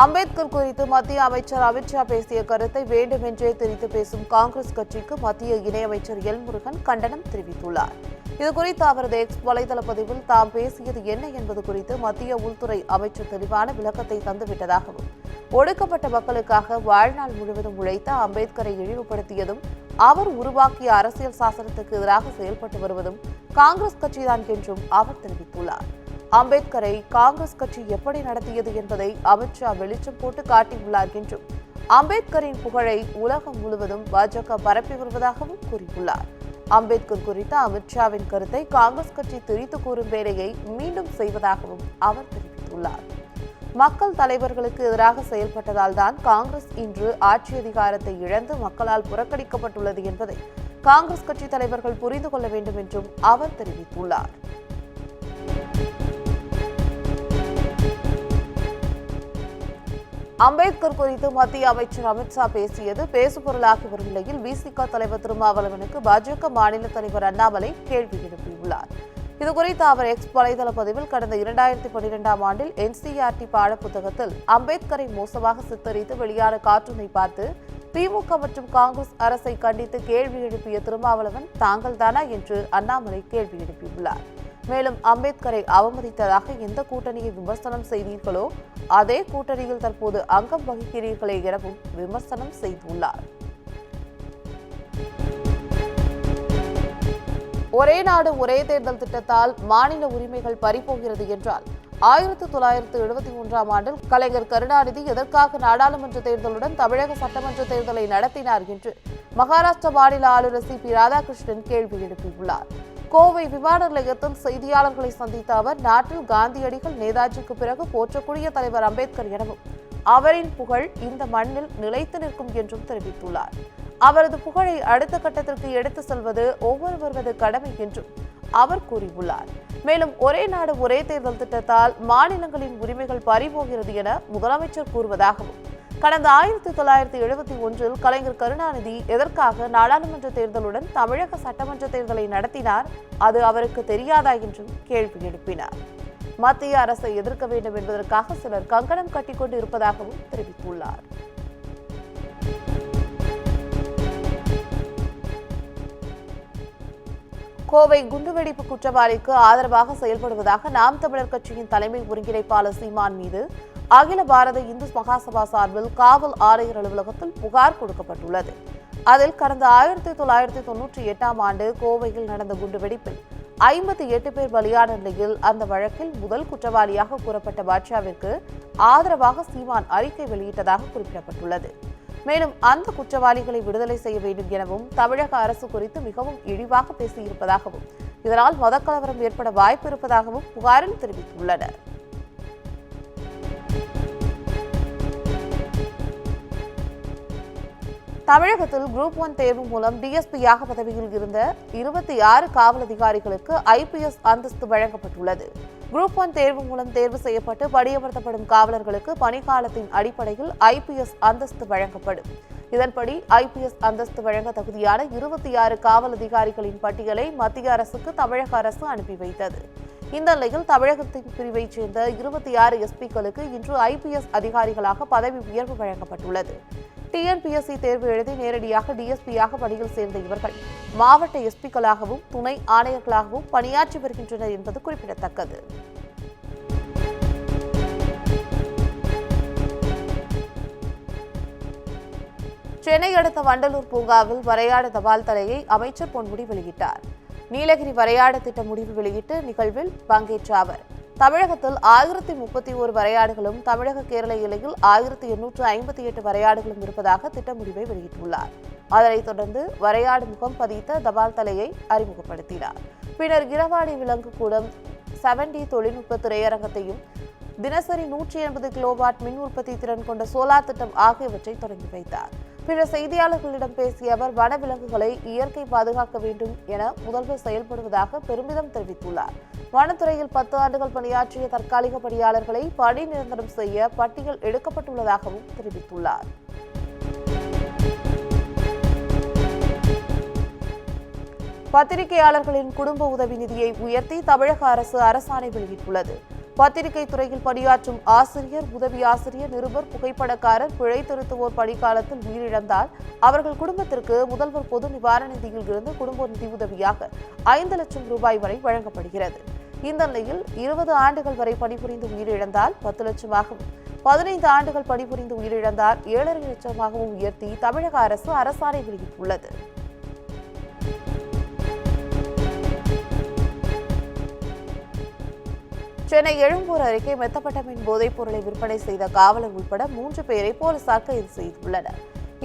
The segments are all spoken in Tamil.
அம்பேத்கர் குறித்து மத்திய அமைச்சர் அமித்ஷா பேசிய கருத்தை வேண்டுமென்றே திரித்து பேசும் காங்கிரஸ் கட்சிக்கு மத்திய இணையமைச்சர் எல் முருகன் கண்டனம் தெரிவித்துள்ளார். இதுகுறித்து அவரது எக்ஸ் வலைதள பதிவில் தாம் பேசியது என்ன என்பது குறித்து மத்திய உள்துறை அமைச்சர் தெளிவான விளக்கத்தை தந்துவிட்டதாகவும், ஒடுக்கப்பட்ட மக்களுக்காக வாழ்நாள் முழுவதும் உழைத்த அம்பேத்கரை இழிவுபடுத்தியதும் அவர் உருவாக்கிய அரசியல் சாசனத்துக்கு எதிராக செயல்பட்டு வருவதும் காங்கிரஸ் கட்சிதான் என்றும் அவர் தெரிவித்துள்ளார். அம்பேத்கரை காங்கிரஸ் கட்சி எப்படி நடத்தியது என்பதை அமித்ஷா வெளிச்சம் போட்டு காட்டியுள்ளார் என்றும், அம்பேத்கரின் புகழை உலகம் முழுவதும் பாஜக பரப்பி வருவதாகவும் கூறியுள்ளார். அம்பேத்கர் குறித்த அமித்ஷாவின் கருத்தை காங்கிரஸ் கட்சி திரித்து கூறும் வேலையை மீண்டும் செய்வதாகவும் அவர் தெரிவித்துள்ளார். மக்கள் தலைவர்களுக்கு எதிராக செயல்பட்டதால் தான் காங்கிரஸ் இன்று ஆட்சி அதிகாரத்தை இழந்து மக்களால் புறக்கணிக்கப்பட்டுள்ளது என்பதை காங்கிரஸ் கட்சி தலைவர்கள் புரிந்து கொள்ள வேண்டும் என்றும் அவர் தெரிவித்துள்ளார். அம்பேத்கர் குறித்து மத்திய அமைச்சர் அமித்ஷா பேசியது பேசுபொருளாகி வரும் நிலையில் விசிக தலைவர் திருமாவளவனுக்கு பாஜக மாநில தலைவர் அண்ணாமலை கேள்வி எழுப்பியுள்ளார். இதுகுறித்து அவர் எக்ஸ் வலைதள பதிவில் கடந்த 2012ஆம் ஆண்டில் என்சிஆர்டி பாடப்புத்தகத்தில் அம்பேத்கரை மோசமாக சித்தரித்து வெளியான கார்ட்டூனை பார்த்து திமுக மற்றும் காங்கிரஸ் அரசை கண்டித்து கேள்வி எழுப்பிய திருமாவளவன் தாங்கள்தானா என்று அண்ணாமலை கேள்வி எழுப்பியுள்ளார். மேலும் அம்பேத்கரை அவமதித்ததாக எந்த கூட்டணியை விமர்சனம் செய்தீர்களோ அதே கூட்டணியில் தற்போது அங்கம் வகிக்கிறீர்களே எனவும் விமர்சனம் செய்துள்ளார். ஒரே நாடு ஒரே தேர்தல் திட்டத்தால் மாநில உரிமைகள் பறிபோகிறது என்றால் 1973ஆம் ஆண்டில் கலைஞர் கருணாநிதி எதற்காக நாடாளுமன்ற தேர்தலுடன் தமிழக சட்டமன்ற தேர்தலை நடத்தினார் என்று மகாராஷ்டிர மாநில ஆளுநர் சி பி ராதாகிருஷ்ணன் கேள்வி எழுப்பியுள்ளார். கோவை விமான நிலையத்தில் செய்தியாளர்களை சந்தித்த அவர், நாட்டில் காந்தியடிகள் நேதாஜிக்கு பிறகு போற்றக்கூடிய தலைவர் அம்பேத்கர் எனவும் அவரின் புகழ் இந்த மண்ணில் நிலைத்து நிற்கும் என்றும் தெரிவித்துள்ளார். அவரது புகழை அடுத்த கட்டத்திற்கு எடுத்து செல்வது ஒவ்வொருவரது கடமை என்றும் அவர் கூறியுள்ளார். மேலும் ஒரே நாடு ஒரே தேர்தல் திட்டத்தால் மாநிலங்களின் உரிமைகள் பறிபோகிறது என முதலமைச்சர் கூறுவதாகவும், கடந்த 1971இல் கலைஞர் கருணாநிதி எதற்காக நாடாளுமன்ற தேர்தலுடன் தமிழக சட்டமன்ற தேர்தலை நடத்தினார், அது அவருக்கு தெரியாதா என்றும் கேள்வி எழுப்பினார். மத்திய அரசை எதிர்க்க வேண்டும் என்பதற்காக சிலர் கங்கணம் கட்டிக்கொண்டு இருப்பதாகவும் தெரிவித்துள்ளார். கோவை குண்டுவெடிப்பு குற்றவாளிக்கு ஆதரவாக செயல்படுவதாக நாம் தமிழர் கட்சியின் தலைமை ஒருங்கிணைப்பாளர் சீமான் மீது அகில பாரத இந்து மகாசபா சார்பில் காவல் ஆணையர் அலுவலகத்தில் புகார் கொடுக்கப்பட்டுள்ளது. அதில் கடந்த 1998ஆம் ஆண்டு கோவையில் நடந்த குண்டுவெடிப்பில் 58 பேர் பலியான நிலையில் அந்த வழக்கில் முதல் குற்றவாளியாக கூறப்பட்ட பாட்ஷாவிற்கு ஆதரவாக சீமான் அறிக்கை வெளியிட்டதாக குறிப்பிடப்பட்டுள்ளது. மேலும் அந்த குற்றவாளிகளை விடுதலை செய்ய வேண்டும் எனவும், தமிழக அரசு குறித்து மிகவும் இழிவாக பேசியிருப்பதாகவும், இதனால் மதக்கலவரம் ஏற்பட வாய்ப்பு இருப்பதாகவும் புகாரில் தெரிவித்துள்ளனர். தமிழகத்தில் குரூப் 1 தேர்வு மூலம் டிஎஸ்பியாக பதவியில் இருந்த 26 காவல் அதிகாரிகளுக்கு ஐபிஎஸ் அந்தஸ்து வழங்கப்பட்டுள்ளது. குரூப் 1 தேர்வு மூலம் தேர்வு செய்யப்பட்டு பணியமர்த்தப்படும் காவலர்களுக்கு பணிக்காலத்தின் அடிப்படையில் ஐபிஎஸ் அந்தஸ்து வழங்கப்படும். இதன்படி ஐபிஎஸ் அந்தஸ்து வழங்க தகுதியான 26 காவல் அதிகாரிகளின் பட்டியலை மத்திய அரசுக்கு தமிழக அரசு அனுப்பி வைத்தது. இந்த நிலையில் தமிழகத்தின் பிரிவைச் சேர்ந்த 26 எஸ்பிக்களுக்கு இன்று ஐபிஎஸ் அதிகாரிகளாக பதவி உயர்வு வழங்கப்பட்டுள்ளது. டிஎன்பிஎஸ்சி தேர்வு எழுதி நேரடியாக டிஎஸ்பியாக பணியில் சேர்ந்த இவர்கள் மாவட்ட எஸ்பிக்களாகவும் துணை ஆணையர்களாகவும் பணியாற்றி வருகின்றனர் என்பது குறிப்பிடத்தக்கது. சென்னை அடுத்த வண்டலூர் பூங்காவில் வரையாடு தபால் தலையை அமைச்சர் பொன்முடி வெளியிட்டார். நீலகிரி வரையாடு திட்ட முடிவு வெளியிட்டு நிகழ்வில் பங்கேற்ற அவர், தமிழகத்தில் 1031 வரையாடுகளும் தமிழக கேரள எல்லையில் 1858 வரையாடுகளும் இருப்பதாக திட்ட முடிவை வெளியிட்டுள்ளார். அதனைத் தொடர்ந்து வரையாடு முகம் பதித்த தபால் தலையை அறிமுகப்படுத்தினார். பின்னர் இரவாடி விலங்கு கூடம் 7D தொழில்நுட்ப திரையரங்கத்தையும் தினசரி 180 கிலோவாட் மின் உற்பத்தி திறன் கொண்ட சோலார் திட்டம் ஆகியவற்றை தொடங்கி வைத்தார். பின்னர் செய்தியாளர்களிடம் பேசிய அவர், வனவிலங்குகளை இயற்கை பாதுகாக்க வேண்டும் என முதல்வர் செயல்படுவதாக பெருமிதம் தெரிவித்துள்ளார். வனத்துறையில் 10 ஆண்டுகள் பணியாற்றிய தற்காலிக பணியாளர்களை பணி நிரந்தரம் செய்ய பட்டியல் எடுக்கப்பட்டுள்ளதாகவும் தெரிவித்துள்ளார். பத்திரிகையாளர்களின் குடும்ப உதவி நிதியை உயர்த்தி தமிழக அரசு அரசாணை வெளியிட்டுள்ளது. பத்திரிகை துறையில் பணியாற்றும் ஆசிரியர், உதவி ஆசிரியர், நிருபர், புகைப்படக்காரர், பிழை திருத்துவோர் பணிக்காலத்தில் உயிரிழந்தால் அவர்கள் குடும்பத்திற்கு முதல்வர் பொது நிவாரண நிதியில் இருந்து குடும்ப நிதியுதவியாக 5 லட்சம் ரூபாய் வரை வழங்கப்படுகிறது. இந்த நிலையில் 20 ஆண்டுகள் வரை பணிபுரிந்து உயிரிழந்தால் 10 லட்சமாகவும், 15 ஆண்டுகள் பணிபுரிந்து உயிரிழந்தால் 7.5 லட்சமாகவும் உயர்த்தி தமிழக அரசு அரசாணை வெளியிட்டுள்ளது. சென்னை எழும்பூர் அருகே மெத்தப்பட்டமின் போதைப் பொருளை விற்பனை செய்த காவலர் உட்பட 3 பேரை போலீசார் கைது செய்துள்ளனர்.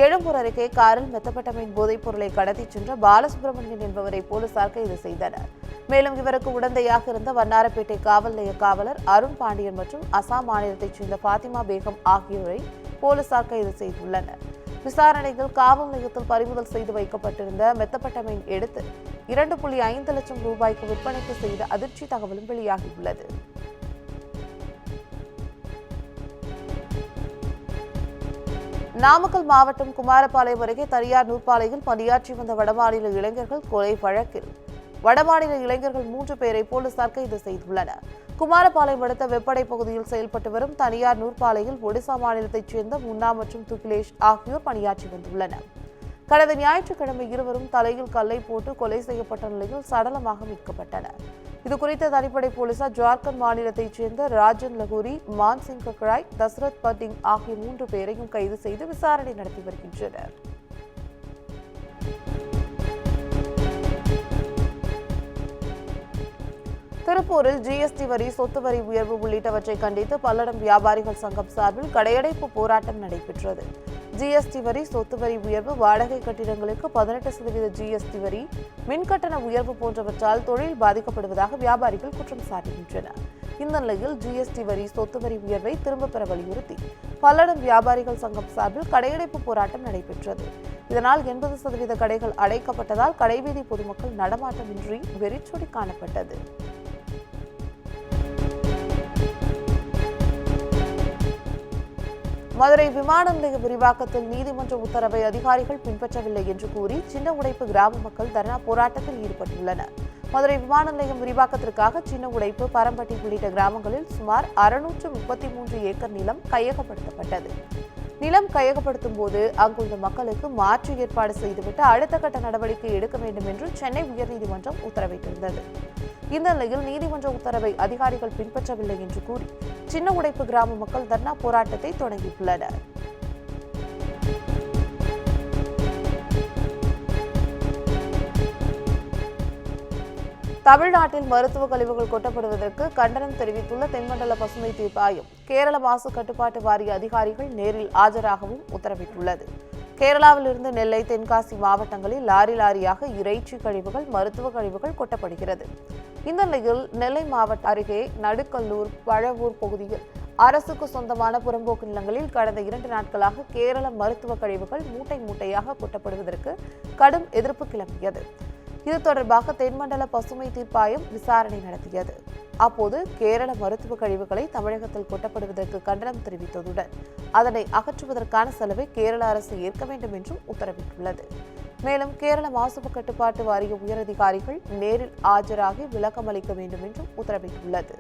எழும்பூர் அருகே காரில் மெத்தப்பட்டமின் போதைப் பொருளை கடத்திச் சென்ற பாலசுப்ரமணியன் என்பவரை போலீசார் கைது செய்தனர். மேலும் இவருக்கு உடந்தையாக இருந்த வண்ணாரப்பேட்டை காவல் நிலைய காவலர் அருண் பாண்டியன் மற்றும் அசாம் மாநிலத்தைச் சேர்ந்த பாத்திமா பேகம் ஆகியோரை போலீசார் கைது செய்துள்ளனர். விசாரணையில் காவல் நிலையத்தில் பறிமுதல் செய்து வைக்கப்பட்டிருந்த மெத்தப்பட்டமைன் எடுத்து 2.5 லட்சம் ரூபாய்க்கு விற்பனைக்கு செய்த அதிர்ச்சி தகவலும் வெளியாகியுள்ளது. நாமக்கல் மாவட்டம் குமாரபாளையம் அருகே தனியார் நூற்பாலையில் பணியாற்றி வந்த வடமாநில இளைஞர்கள் கொலை வழக்கில் வடமாநில இளைஞர்கள் 3 பேரை போலீசார் கைது செய்துள்ளனர். குமாரபாளையம் அடுத்த வெப்படை பகுதியில் செயல்பட்டு வரும் தனியார் நூற்பாலையில் ஒடிசா மாநிலத்தைச் சேர்ந்த முன்னா மற்றும் துகிலேஷ் ஆகியோர் பணியாற்றி வந்துள்ளனர். கடந்த ஞாயிற்றுக்கிழமை இருவரும் தலையில் கல்லை போட்டு கொலை செய்யப்பட்ட நிலையில் சடலமாக மீட்கப்பட்டனர். இதுகுறித்த தனிப்படை போலீசார் ஜார்க்கண்ட் மாநிலத்தைச் சேர்ந்த ராஜன் லகூரி, மான்சிங் கக்ராய், தசரத் பட்டிங் ஆகிய 3 பேரையும் கைது செய்து விசாரணை நடத்தி வருகின்றனர். திருப்பூரில் ஜிஎஸ்டி வரி, சொத்து வரி உயர்வு உள்ளிட்டவற்றை கண்டித்து பல்லடம் வியாபாரிகள் சங்கம் சார்பில் கடையடைப்பு போராட்டம் நடைபெற்றது. ஜிஎஸ்டி வரி, சொத்து வரி உயர்வு, வாடகை கட்டிடங்களுக்கு 18% ஜிஎஸ்டி வரி, மின்கட்டண உயர்வு போன்றவற்றால் தொழில் பாதிக்கப்படுவதாக வியாபாரிகள் குற்றம் சாட்டுகின்றனர். இந்த நிலையில் ஜிஎஸ்டி வரி, சொத்து வரி உயர்வை திரும்பப் பெற வலியுறுத்தி பல்லடம் வியாபாரிகள் சங்கம் சார்பில் கடையடைப்பு போராட்டம் நடைபெற்றது. இதனால் 80% கடைகள் அடைக்கப்பட்டதால் கடைவீதி பொதுமக்கள் நடமாட்டமின்றி வெறிச்சொடி காணப்பட்டது. மதுரை விமான நிலைய விரிவாக்கத்தில் நீதிமன்ற உத்தரவை அதிகாரிகள் பின்பற்றவில்லை என்று கூறி சின்ன உடைப்பு கிராம மக்கள் தர்ணா போராட்டத்தில் ஈடுபட்டுள்ளனர். மதுரை விமான நிலையம் விரிவாக்கத்திற்காக சின்ன உடைப்பு, பரம்பட்டி உள்ளிட்ட கிராமங்களில் சுமார் 633 ஏக்கர் நிலம் கையகப்படுத்தப்பட்டது. நிலம் கையகப்படுத்தும் போது அங்குள்ள மக்களுக்கு மாற்று ஏற்பாடு செய்துவிட்டு அடுத்த கட்ட நடவடிக்கை எடுக்க வேண்டும் என்று சென்னை உயர்நீதிமன்றம் உத்தரவிட்டிருந்தது. இந்த நிலையில் நீதிமன்ற உத்தரவை அதிகாரிகள் பின்பற்றவில்லை என்று கூறி சின்ன உடைப்பு கிராம மக்கள் தர்ணா போராட்டத்தை தொடங்கியுள்ளனர். தமிழ்நாட்டில் மருத்துவ கழிவுகள் கொட்டப்படுவதற்கு கண்டனம் தெரிவித்துள்ள தென்மண்டல பசுமை தீர்ப்பாயம் கேரள மாசு கட்டுப்பாட்டு வாரிய அதிகாரிகள் நேரில் ஆஜராகவும் உத்தரவிட்டுள்ளது. கேரளாவிலிருந்து நெல்லை, தென்காசி மாவட்டங்களில் லாரி லாரியாக இறைச்சி கழிவுகள், மருத்துவ கழிவுகள் கொட்டப்படுகிறது. இந்த நிலையில் நெல்லை மாவட்ட அருகே நடுக்கல்லூர், பழவூர் பகுதியில் அரசுக்கு சொந்தமான புறம்போக்கு நிலங்களில் கடந்த 2 நாட்களாக கேரள மருத்துவ கழிவுகள் மூட்டை மூட்டையாக கொட்டப்படுவதற்கு கடும் எதிர்ப்பு கிளம்பியது. இது தொடர்பாக தென்மண்டல பசுமை தீர்ப்பாயம் விசாரணை நடத்தியது. அப்போது கேரள மருத்துவ கழிவுகளை தமிழகத்தில் கொட்டப்படுவதற்கு கண்டனம் தெரிவித்ததுடன் அதனை அகற்றுவதற்கான செலவை கேரள அரசு ஏற்க வேண்டும் என்றும் உத்தரவிட்டுள்ளது. மேலும் கேரள மாசு கட்டுப்பாட்டு வாரிய உயரதிகாரிகள் நேரில் ஆஜராகி விளக்கம் அளிக்க வேண்டும் என்றும் உத்தரவிட்டுள்ளது.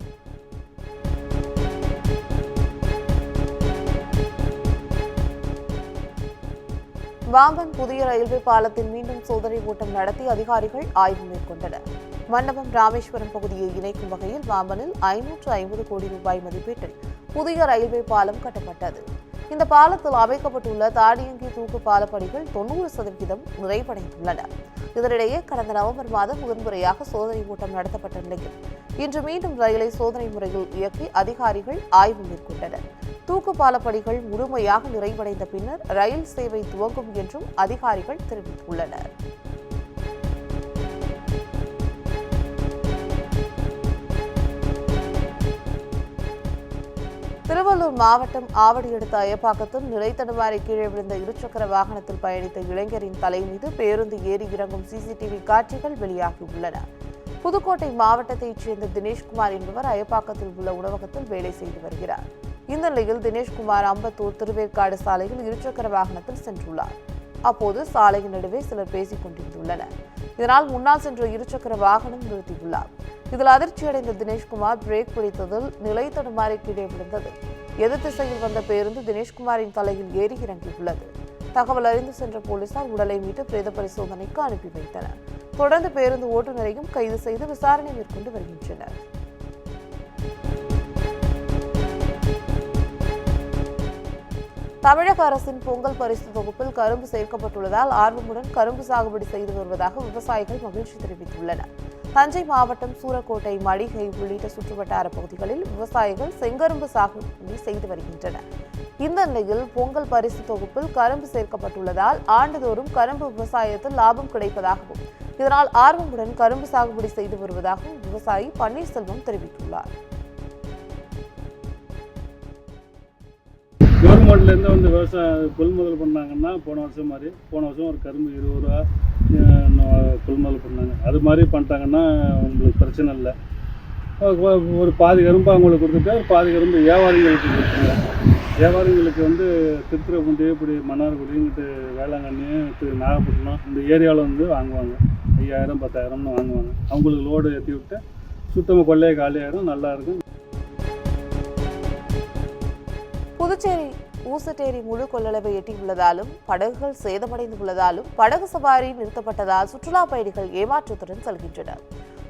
பாம்பன் புதிய ரயில்வே பாலத்தில் மீண்டும் சோதனை ஓட்டம் நடத்தி அதிகாரிகள் ஆய்வு மேற்கொண்டனர். மண்டபம், ராமேஸ்வரம் பகுதியை இணைக்கும் வகையில் பாம்பனில் 550 கோடி ரூபாய் மதிப்பீட்டில் புதிய ரயில்வே பாலம் கட்டப்பட்டது. இந்த பாலத்தில் அமைக்கப்பட்டுள்ள தானியங்கி தூக்கு பாலப்பணிகள் 90% நிறைவடைந்துள்ளன. இதனிடையே கடந்த நவம்பர் மாதம் முதன்முறையாக சோதனை ஓட்டம் நடத்தப்பட்ட நிலையில் இன்று மீண்டும் ரயிலை சோதனை முறையில் இயக்கி அதிகாரிகள் ஆய்வு மேற்கொண்டனர். தூக்கு பாலப்பணிகள் முழுமையாக நிறைவடைந்த பின்னர் ரயில் சேவை துவங்கும் என்றும் அதிகாரிகள் தெரிவித்துள்ளனர். திருவள்ளூர் மாவட்டம் ஆவடி அடுத்த அயப்பாக்கத்தில் நிலை தடுமாறி கீழே விழுந்த இருசக்கர வாகனத்தில் பயணித்த இளைஞரின் தலை மீது பேருந்து ஏறி இறங்கும் சிசிடிவி காட்சிகள் வெளியாகியுள்ளன. புதுக்கோட்டை மாவட்டத்தைச் சேர்ந்த தினேஷ்குமார் என்பவர் அயப்பாக்கத்தில் உள்ள உணவகத்தில் வேலை செய்து வருகிறார். இந்த நிலையில் தினேஷ்குமார் அம்பத்தூர் திருவேற்காடு சாலையில் இருசக்கர வாகனத்தில் சென்றுள்ளார். அப்போது சாலையின் நடுவே சிலர் பேசிக் கொண்டிருந்துள்ளனர். இதனால் முன்னால் சென்ற இருசக்கர வாகனம் நிறுத்தியுள்ளார். இதில் அதிர்ச்சியடைந்த தினேஷ்குமார் பிரேக் பிடித்ததில் நிலை தடுமாறி கீழே விழுந்தது. எதிர் திசையில் வந்த பேருந்து தினேஷ்குமாரின் தலையில் ஏறி இறங்கியுள்ளது. தகவல் அறிந்து சென்ற போலீசார் உடலை மீட்டு பிரேத பரிசோதனைக்கு அனுப்பி வைத்தனர். தொடர்ந்து பேருந்து ஓட்டுநரையும் கைது செய்து விசாரணை மேற்கொண்டு வருகின்றனர். தமிழக அரசின் பொங்கல் பரிசு தொகுப்பில் கரும்பு சேர்க்கப்பட்டுள்ளதால் ஆர்வமுடன் கரும்பு சாகுபடி செய்து வருவதாக விவசாயிகள் மகிழ்ச்சி தெரிவித்துள்ளனர். தஞ்சை மாவட்டம் சூரக்கோட்டை, மளிகை உள்ளிட்ட சுற்றுவட்டார பகுதிகளில் விவசாயிகள் செங்கரும்பு சாகுபடி செய்து வருகின்றனர். இந்த நிலையில் பொங்கல் பரிசு தொகுப்பில் கரும்பு சேர்க்கப்பட்டுள்ளதால் ஆண்டுதோறும் கரும்பு விவசாயத்தில் லாபம் கிடைப்பதாகவும் இதனால் ஆர்வமுடன் கரும்பு சாகுபடி செய்து வருவதாகவும் விவசாயி பன்னீர்செல்வம் தெரிவித்துள்ளார். கவர்மெண்ட்லேருந்து வந்து விவசாயம் கொள்முதல் பண்ணாங்கன்னா போன வருஷம் ஒரு கரும்பு 20 ரூபா கொள்முதல் பண்ணாங்க. அது மாதிரி பண்ணிட்டாங்கன்னா உங்களுக்கு பிரச்சனை இல்லை. ஒரு பாதி கரும்பு அவங்களுக்கு கொடுத்துட்டு பாதி கரும்பு வியாபாரிகளுக்கு கொடுத்துருங்க. வியாபாரிகளுக்கு வந்து திருத்துறைப்பூண்டி, இப்படி மன்னார்குடி, இங்கிட்டு வேளாங்கண்ணி, நாகப்பட்டினம் இந்த ஏரியாவில் வந்து வாங்குவாங்க. 5000 10,000ன்னு வாங்குவாங்க. அவங்களுக்கு லோடு ஏற்றி விட்டு சுத்தமாக கொள்ளையை காலியாயிரும். நல்லாயிருக்கும். புதுச்சேரி ஊசட்டேரி முழு கொள்ளளவை எட்டியுள்ளதாலும் படகுகள் சேதமடைந்துள்ளதாலும் படகு சவாரி நிறுத்தப்பட்டதால் சுற்றுலா பயணிகள் ஏமாற்றத்துடன் செல்கின்றனர்.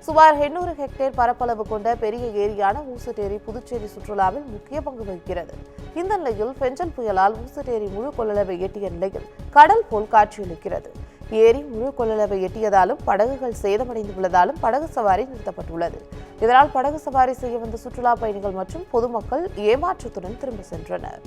சுமார் 800 ஹெக்டேர் பரப்பளவு கொண்ட பெரிய ஏரியான ஊசட்டேரி புதுச்சேரி சுற்றுலாவில் முக்கிய பங்கு வகிக்கிறது. இந்த நிலையில் பெஞ்சல் புயலால் ஊசட்டேரி முழு கொள்ளளவை எட்டிய நிலையில் கடல் போல் காட்சியளிக்கிறது. ஏரி முழு கொள்ளளவை எட்டியதாலும் படகுகள் சேதமடைந்துள்ளதாலும் படகு சவாரி நிறுத்தப்பட்டுள்ளது. இதனால் படகு சவாரி செய்ய வந்த சுற்றுலா பயணிகள் மற்றும் பொதுமக்கள் ஏமாற்றத்துடன் திரும்ப சென்றனர்.